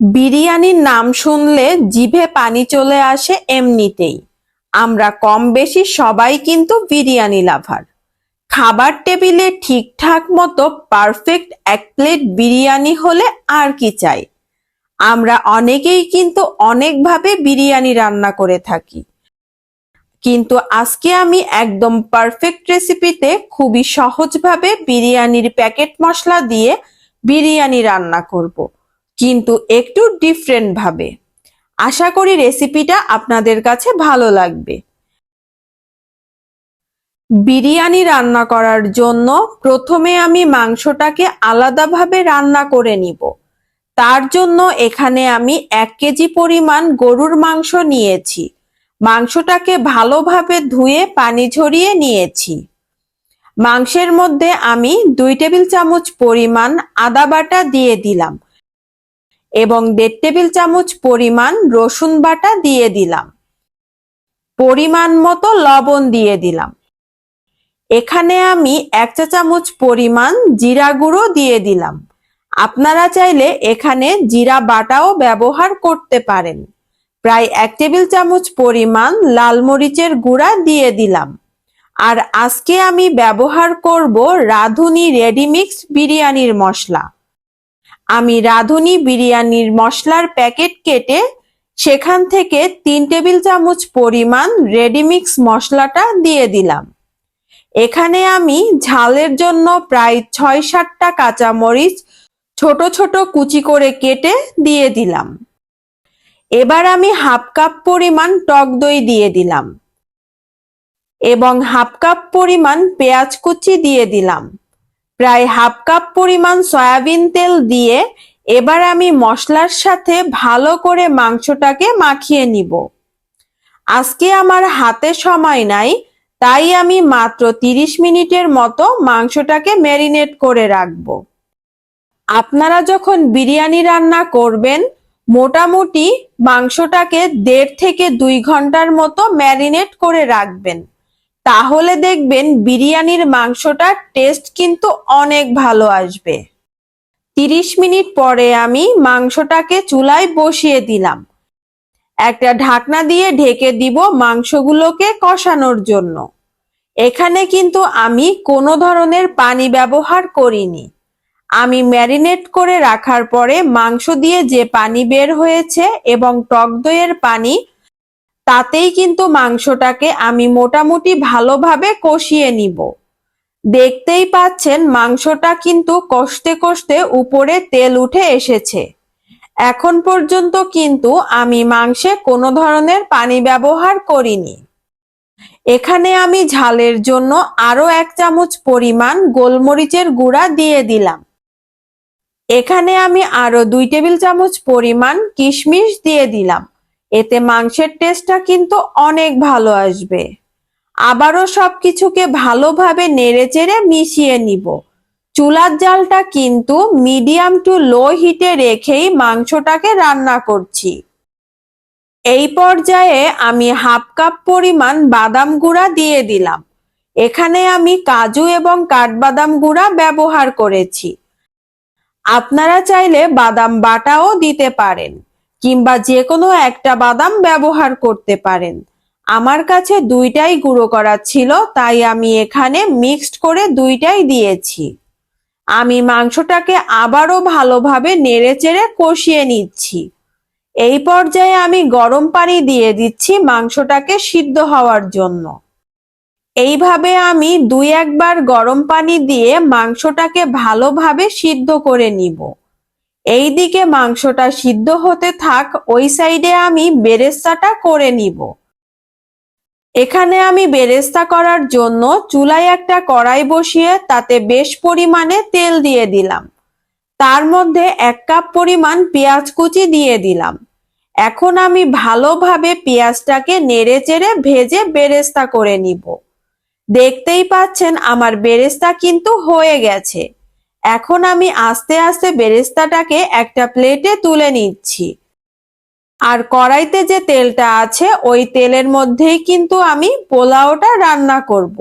বিরিয়ানির নাম শুনলে জিভে পানি চলে আসে এমনিতেই। আমরা কম বেশি সবাই কিন্তু বিরিয়ানি লাভার। খাবার টেবিলে ঠিকঠাক মতো পারফেক্ট এক প্লেট বিরিয়ানি হলে আর কি চাই। আমরা অনেকেই কিন্তু অনেকভাবে বিরিয়ানি রান্না করে থাকি, কিন্তু আজকে আমি একদম পারফেক্ট রেসিপিতে খুবই সহজভাবে বিরিয়ানির প্যাকেট মশলা দিয়ে বিরিয়ানি রান্না করব, কিন্তু একটু ডিফারেন্ট ভাবে। আশা করি রেসিপিটা আপনাদের কাছে ভালো লাগবে। বিরিয়ানি রান্না করার জন্য প্রথমে আমি মাংসটাকে আলাদাভাবে রান্না করে নিব। তার জন্য এখানে আমি 1 কেজি পরিমাণ গরুর মাংস নিয়েছি। মাংসটাকে ভালোভাবে ধুয়ে পানি ঝরিয়ে নিয়েছি। মাংসের মধ্যে আমি 2 টেবিল চামচ পরিমাণ আদা বাটা দিয়ে দিলাম এবং 1.5 টেবিল চামচ পরিমাণ রসুন বাটা দিয়ে দিলাম। পরিমাণ মতো লবণ দিয়ে দিলাম। এখানে আমি 1 চা চামচ পরিমাণ জিরা গুঁড়ো দিয়ে দিলাম। আপনারা চাইলে এখানে জিরা বাটাও ব্যবহার করতে পারেন। প্রায় 1 টেবিল চামচ পরিমাণ লাল মরিচের গুঁড়া দিয়ে দিলাম। আর আজকে আমি ব্যবহার করব রাঁধুনি রেডিমিক্স বিরিয়ানির মশলা। আমি রাঁধুনি বিরিয়ানির মশলার প্যাকেট কেটে সেখান থেকে 3 টেবিল চামচ পরিমাণ রেডিমিক্স মশলাটা দিয়ে দিলাম। এখানে আমি ঝালের জন্য প্রায় 6-7টা কাঁচামরিচ ছোট ছোট কুচি করে কেটে দিয়ে দিলাম। এবার আমি হাফ কাপ পরিমাণ টক দই দিয়ে দিলাম এবং হাফ কাপ পরিমাণ পেঁয়াজ কুচি দিয়ে দিলাম। প্রায় হাফ কাপ পরিমাণ সয়াবিন তেল দিয়ে এবার আমি মশলার সাথে ভালো করে মাংসটাকে মাখিয়ে নিব। আজকে আমার হাতে সময় নাই, তাই আমি মাত্র 30 মিনিটের মতো মাংসটাকে ম্যারিনেট করে রাখবো। আপনারা যখন বিরিয়ানি রান্না করবেন মোটামুটি মাংসটাকে 1.5 থেকে 2 ঘন্টার মতো ম্যারিনেট করে রাখবেন। তাহলে দেখবেন বিরিয়ানির মাংসটার টেস্ট কিন্তু অনেক ভালো আসবে। 30 মিনিট পরে আমি মাংসটাকে চুলায় বসিয়ে দিলাম। একটা ঢাকনা দিয়ে ঢেকে দিব মাংসগুলোকে কষানোর জন্য। এখানে কিন্তু আমি কোনো ধরনের পানি ব্যবহার করিনি। আমি ম্যারিনেট করে রাখার পরে মাংস দিয়ে যে পানি বের হয়েছে এবং টক দইয়ের পানি, তাতেই কিন্তু মাংসটাকে আমি মোটামুটি ভালোভাবে কষিয়ে নিব। দেখতেই পাচ্ছেন মাংসটা কিন্তু কষতে কষতে উপরে তেল উঠে এসেছে। এখন পর্যন্ত কিন্তু আমি মাংসে কোনো ধরনের পানি ব্যবহার করিনি। এখানে আমি ঝালের জন্য আরো 1 চামচ পরিমাণ গোলমরিচের গুঁড়া দিয়ে দিলাম। এখানে আমি আরো 2 টেবিল চামচ পরিমাণ কিশমিশ দিয়ে দিলাম। এতে মাংসের টেস্টটা কিন্তু অনেক ভালো আসবে। আবারও সবকিছুকে ভালোভাবে নেড়েচেড়ে মিশিয়ে নিব। চুলার জালটা কিন্তু মিডিয়াম টু লো হিটে রেখেই মাংসটাকে রান্না করছি। এই পর্যায়ে আমি হাফ কাপ পরিমাণ বাদাম গুঁড়া দিয়ে দিলাম। এখানে আমি কাজু এবং কাঠবাদাম গুঁড়া ব্যবহার করেছি। আপনারা চাইলে বাদাম বাটাও দিতে পারেন কিংবা যে কোনো একটা বাদাম ব্যবহার করতে পারেন। আমার কাছে দুইটাই গুঁড়ো করা ছিল, তাই আমি এখানে মিক্সড করে দুইটাই দিয়েছি। আমি মাংসটাকে আবারও ভালোভাবে নেড়েচেড়ে কষিয়ে নিচ্ছি। এই পর্যায়ে আমি গরম পানি দিয়ে দিচ্ছি মাংসটাকে সিদ্ধ হওয়ার জন্য। এইভাবে আমি 2-1 বার গরম পানি দিয়ে মাংসটাকে ভালোভাবে সিদ্ধ করে নিব। এইদিকে মাংসটা সিদ্ধ হতে থাক, ওই সাইডে আমি বেরেস্তাটা করে নিব। এখানে আমি বেরেস্তা করার জন্য চুলায় একটা কড়াই বসিয়ে তাতে বেশ পরিমাণে তেল দিয়ে দিলাম। তার মধ্যে 1 কাপ পরিমাণ পেঁয়াজ কুচি দিয়ে দিলাম। এখন আমি ভালোভাবে পেঁয়াজটাকে নেড়েচেড়ে ভেজে বেরেস্তা করে নিব। দেখতেই পাচ্ছেন আমার বেরেস্তা কিন্তু হয়ে গেছে। এখন আমি আস্তে আস্তে বেরেস্তাটাকে একটা প্লেটে তুলে নিচ্ছি। আর কড়াইতে যে তেলটা আছে ওই তেলের মধ্যেই কিন্তু আমি পোলাওটা রান্না করব।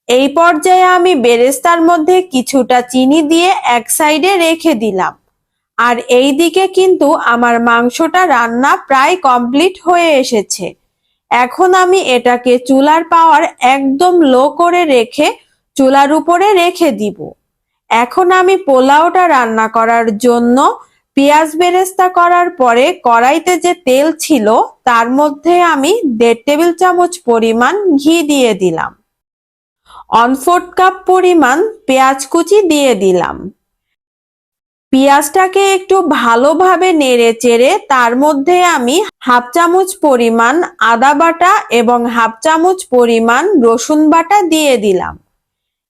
এই পর্যায়ে আমি বেরেস্তার মধ্যে কিছুটা চিনি দিয়ে এক সাইডে রেখে দিলাম। আর এইদিকে কিন্তু আমার মাংসটা রান্না প্রায় কমপ্লিট হয়ে এসেছে। এখন আমি এটাকে চুলার পাওয়ার একদম লো করে রেখে চুলার উপরে রেখে দিব। এখন আমি পোলাওটা রান্না করার জন্য পেঁয়াজ বেরেস্তা করার পরে কড়াইতে যে তেল ছিল তার মধ্যে আমি 1.5 টেবিল চামচ পরিমাণ ঘি দিয়ে দিলাম। 1/4 কাপ পরিমাণ পেঁয়াজ কুচি দিয়ে দিলাম। পেঁয়াজটাকে একটু ভালোভাবে নেড়ে চেড়ে তার মধ্যে আমি 1/2 চামচ পরিমাণ আদা বাটা এবং 1/2 চামচ পরিমাণ রসুন বাটা দিয়ে দিলাম।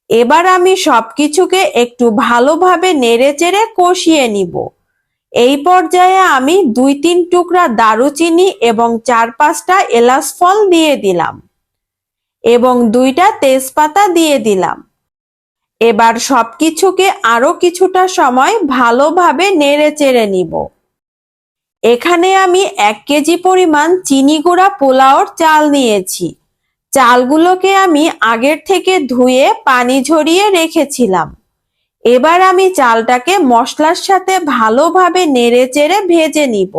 এবার আমি সবকিছুকে একটু ভালোভাবে নেড়ে চেড়ে কষিয়ে নিব। এই পর্যায়ে আমি 2-3 টুকরা দারুচিনি এবং 4-5টা এলাচ ফল দিয়ে দিলাম এবং 2টা তেজপাতা দিয়ে দিলাম। এবার সবকিছুকে আরো কিছুটা সময় ভালোভাবে নেড়ে চেড়ে নিব। এখানে আমি 1 কেজি পরিমাণ চিনি গুঁড়া পোলাওর চাল নিয়েছি। চালগুলোকে আমি আগের থেকে ধুয়ে পানি ঝরিয়ে রেখেছিলাম। এবার আমি চালটাকে মশলার সাথে ভালোভাবে নেড়ে চেড়ে ভেজে নিব।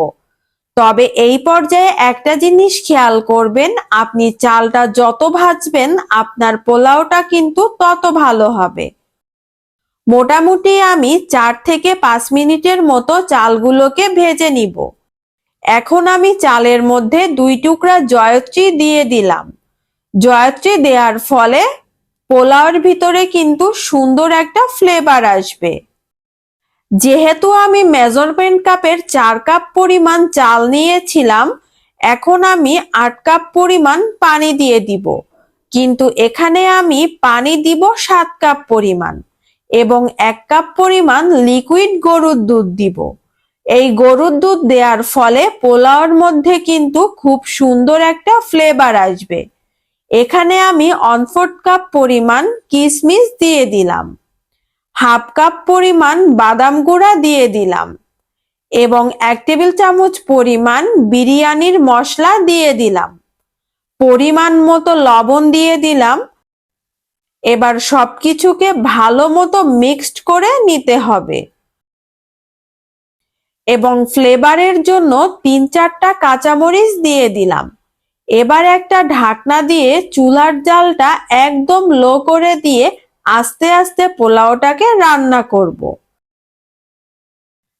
তবে এই পর্যায়ে একটা জিনিস খেয়াল করবেন, আপনি চালটা যত ভাজবেন আপনার পোলাওটা কিন্তু তত ভালো হবে। মোটামুটি আমি 4 থেকে 5 মিনিটের মতো চালগুলোকে ভেজে নিব। এখন আমি চালের মধ্যে 2 টুকরা জয়ত্রী দিয়ে দিলাম। জয়ত্রী দেওয়ার ফলে পোলাওর ভিতরে কিন্তু সুন্দর একটা ফ্লেভার আসবে। যেহেতু আমি মেজারমেন্ট কাপের 4 কাপ পরিমাণ চাল নিয়েছিলাম, এখন আমি 8 কাপ পরিমাণ পানি দিয়ে দিব। কিন্তু এখানে আমি পানি দিব 7 কাপ পরিমাণ এবং 1 কাপ পরিমাণ লিকুইড গরুর দুধ দিব। এই গরুর দুধ দেওয়ার ফলে পোলাওর মধ্যে কিন্তু খুব সুন্দর একটা ফ্লেভার আসবে। এখানে আমি 1/4 কাপ পরিমাণ কিশমিশ দিয়ে দিলাম, 1/2 কাপ পরিমাণ বাদাম গুঁড়া দিয়ে দিলাম এবং 1 টেবিল চামচ পরিমাণ বিরিয়ানির মশলা দিয়ে দিলাম। পরিমাণ মতো লবণ দিয়ে দিলাম। এবার সবকিছুকে ভালো মতো মিক্সড করে নিতে হবে এবং ফ্লেভারের জন্য 3-4টা কাঁচামরিচ দিয়ে দিলাম। এবার একটা ঢাকনা দিয়ে চুলার জালটা একদম লো করে দিয়ে আস্তে আস্তে পোলাওটাকে রান্না করব।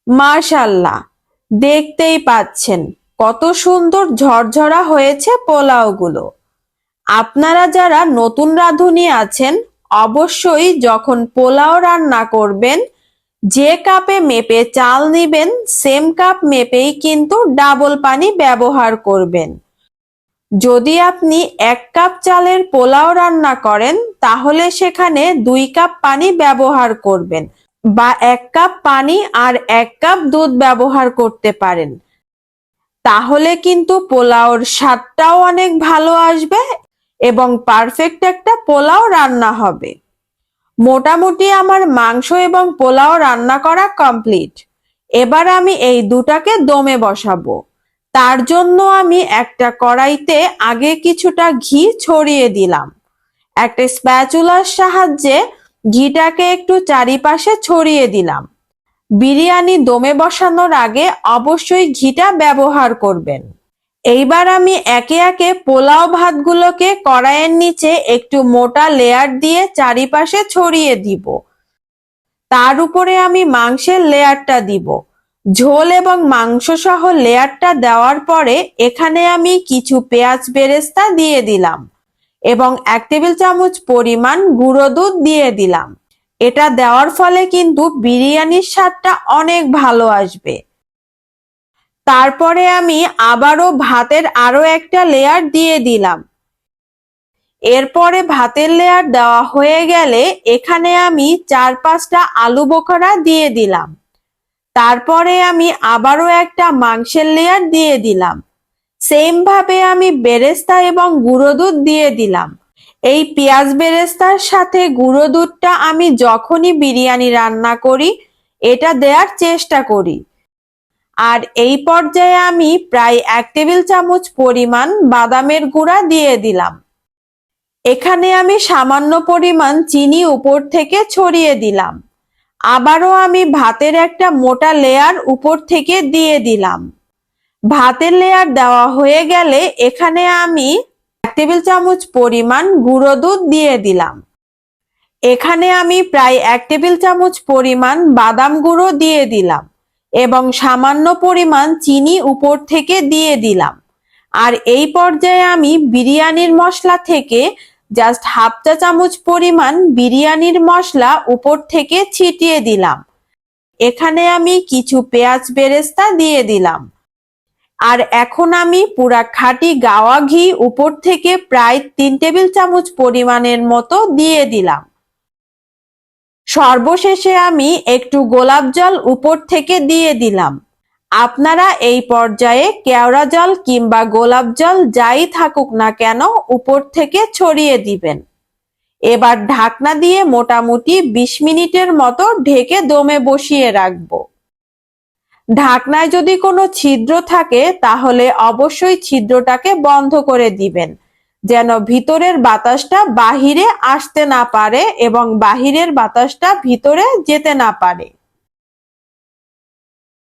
মাশাআল্লাহ, দেখতেই পাচ্ছেন কত সুন্দর ঝরঝরা হয়েছে পোলাওগুলো। আপনারা যারা নতুন রাঁধুনি আছেন অবশ্যই যখন পোলাও রান্না করবেন যে কাপে মেপে চাল নিবেন সেম কাপ মেপেই কিন্তু ডাবল পানি ব্যবহার করবেন। যদি আপনি 1 কাপ চালের পোলাও রান্না করেন তাহলে সেখানে 2 কাপ পানি ব্যবহার করবেন বা 1 কাপ পানি আর 1 কাপ দুধ ব্যবহার করতে পারেন। তাহলে কিন্তু পোলাওর স্বাদটাও অনেক ভালো আসবে এবং পারফেক্ট একটা পোলাও রান্না হবে। মোটামুটি আমার মাংস এবং পোলাও রান্না করা কমপ্লিট। এবার আমি এই দুটাকে দমে বসাবো। তার জন্য আমি একটা কড়াইতে আগে কিছুটা ঘি ছড়িয়ে দিলাম। একটা স্প্যাচুলার সাহায্যে ঘিটাকে একটু চারিপাশে ছড়িয়ে দিলাম। বিরিয়ানি দমে বসানোর আগে অবশ্যই ঘিটা ব্যবহার করবেন। এইবার আমি একে একে পোলাও ভাতগুলোকে কড়াইয়ের নিচে একটু মোটা লেয়ার দিয়ে চারিপাশে ছড়িয়ে দিব। তার উপরে আমি মাংসের লেয়ারটা দিব। ঝোল এবং মাংস সহ লেয়ারটা দেওয়ার পরে এখানে আমি কিছু পেঁয়াজ বেরেস্তা দিয়ে দিলাম এবং 1 টেবিল চামচ পরিমাণ গুঁড়ো দুধ দিয়ে দিলাম। এটা দেওয়ার ফলে কিন্তু বিরিয়ানির স্বাদটা অনেক ভালো আসবে। তারপরে আমি আবারও ভাতের আরো একটা লেয়ার দিয়ে দিলাম। এরপরে ভাতের লেয়ার দেওয়া হয়ে গেলে এখানে আমি 4-5টা আলু বোখরা দিয়ে দিলাম। তারপরে আমি আবারও একটা মাংসের লেয়ার দিয়ে দিলাম। সেম ভাবে আমি বেরেস্তা এবং গুঁড়ো দুধ দিয়ে দিলাম। এই পেঁয়াজ বেরেস্তার সাথে গুঁড়ো দুধটা আমি যখনই বিরিয়ানি রান্না করি এটা দেওয়ার চেষ্টা করি। আর এই পর্যায়ে আমি প্রায় 1 টেবিল চামচ পরিমাণ বাদামের গুঁড়া দিয়ে দিলাম। এখানে আমি সামান্য পরিমাণ চিনি উপর থেকে ছড়িয়ে দিলাম। আবারও আমি ভাতের একটা মোটা লেয়ার উপর থেকে দিয়ে দিলাম। ভাতের লেয়ার দেওয়া হয়ে গেলে এখানে আমি 1 টেবিল চামচ পরিমাণ গুঁড়ো দুধ দিয়ে দিলাম। এখানে আমি প্রায় 1 টেবিল চামচ পরিমাণ বাদাম গুঁড়ো দিয়ে দিলাম এবং সামান্য পরিমাণ চিনি উপর থেকে দিয়ে দিলাম। আর এই পর্যায়ে আমি বিরিয়ানির মশলা থেকে জাস্ট 1/2 চা চামচ পরিমাণ বিরিয়ানির মশলা উপর থেকে ছিটিয়ে দিলাম। এখানে আমি কিছু পেঁয়াজ বেরেস্তা দিয়ে দিলাম। আর এখন আমি পুরা খাঁটি গাওয়া ঘি উপর থেকে প্রায় 3 টেবিল চামচ পরিমাণের মতো দিয়ে দিলাম। সর্বশেষে আমি একটু গোলাপ জল উপর থেকে দিয়ে দিলাম। আপনারা এই পর্যায়ে কেওড়া জল কিংবা গোলাপ জল যাই থাকুক না কেন উপর থেকে ছড়িয়ে দিবেন। এবার ঢাকনা দিয়ে মোটামুটি 20 মিনিটের মতো ঢেকে দমে বসিয়ে রাখবো। ঢাকনায় যদি কোনো ছিদ্র থাকে তাহলে অবশ্যই ছিদ্রটাকে বন্ধ করে দিবেন, যেন ভিতরের বাতাসটা বাহিরে আসতে না পারে এবং বাহিরের বাতাসটা ভিতরে যেতে না পারে।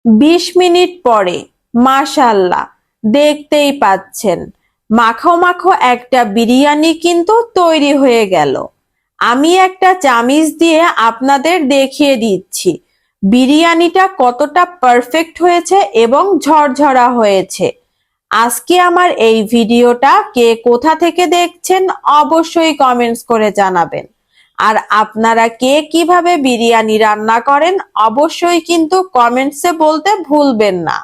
20 মিনিট পরে মাশাআল্লাহ, দেখতেই পাচ্ছেন মাখো মাখো একটা বিরিয়ানি কিন্তু তৈরি হয়ে গেল। আমি একটা চামিচ দিয়ে আপনাদের দেখিয়ে দিচ্ছি বিরিয়ানিটা কতটা পারফেক্ট হয়েছে এবং ঝরঝরা হয়েছে। আজকে আমার এই ভিডিওটা কে কোথা থেকে দেখছেন অবশ্যই কমেন্টস করে জানাবেন। আর আপনারা কে কিভাবে বিরিয়ানি রান্না করেন অবশ্যই কিন্তু কমেন্টসে বলতে ভুলবেন না।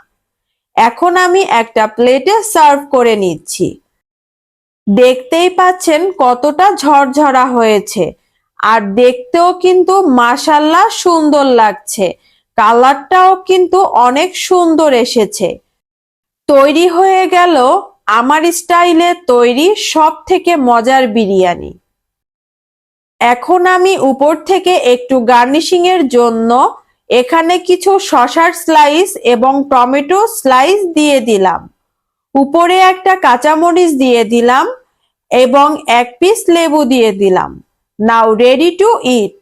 এখন আমি একটা প্লেটে সার্ভ করে নিচ্ছি। দেখতেই পাচ্ছেন কতটা ঝরঝরা হয়েছে আর দেখতেও কিন্তু মাশাআল্লাহ সুন্দর লাগছে। কালারটাও কিন্তু অনেক সুন্দর এসেছে। তৈরি হয়ে গেল আমার স্টাইলে তৈরি সব থেকে মজার বিরিয়ানি। এখন আমি উপর থেকে একটু গার্নিশিং এর জন্য এখানে কিছু শসার স্লাইস এবং টমেটো স্লাইস দিয়ে দিলাম। উপরে একটা কাঁচামরিচ দিয়ে দিলাম এবং 1 পিস লেবু দিয়ে দিলাম। নাও রেডি টু ইট।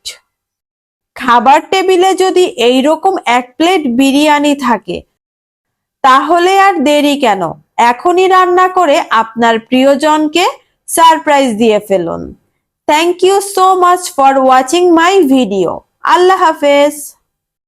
খাবার টেবিলে যদি এইরকম 1 প্লেট বিরিয়ানি থাকে তাহলে আর দেরি কেন, এখনই রান্না করে আপনার প্রিয়জনকে সারপ্রাইজ দিয়ে ফেলুন। Thank you so much for watching my video. আল্লাহ হাফেজ।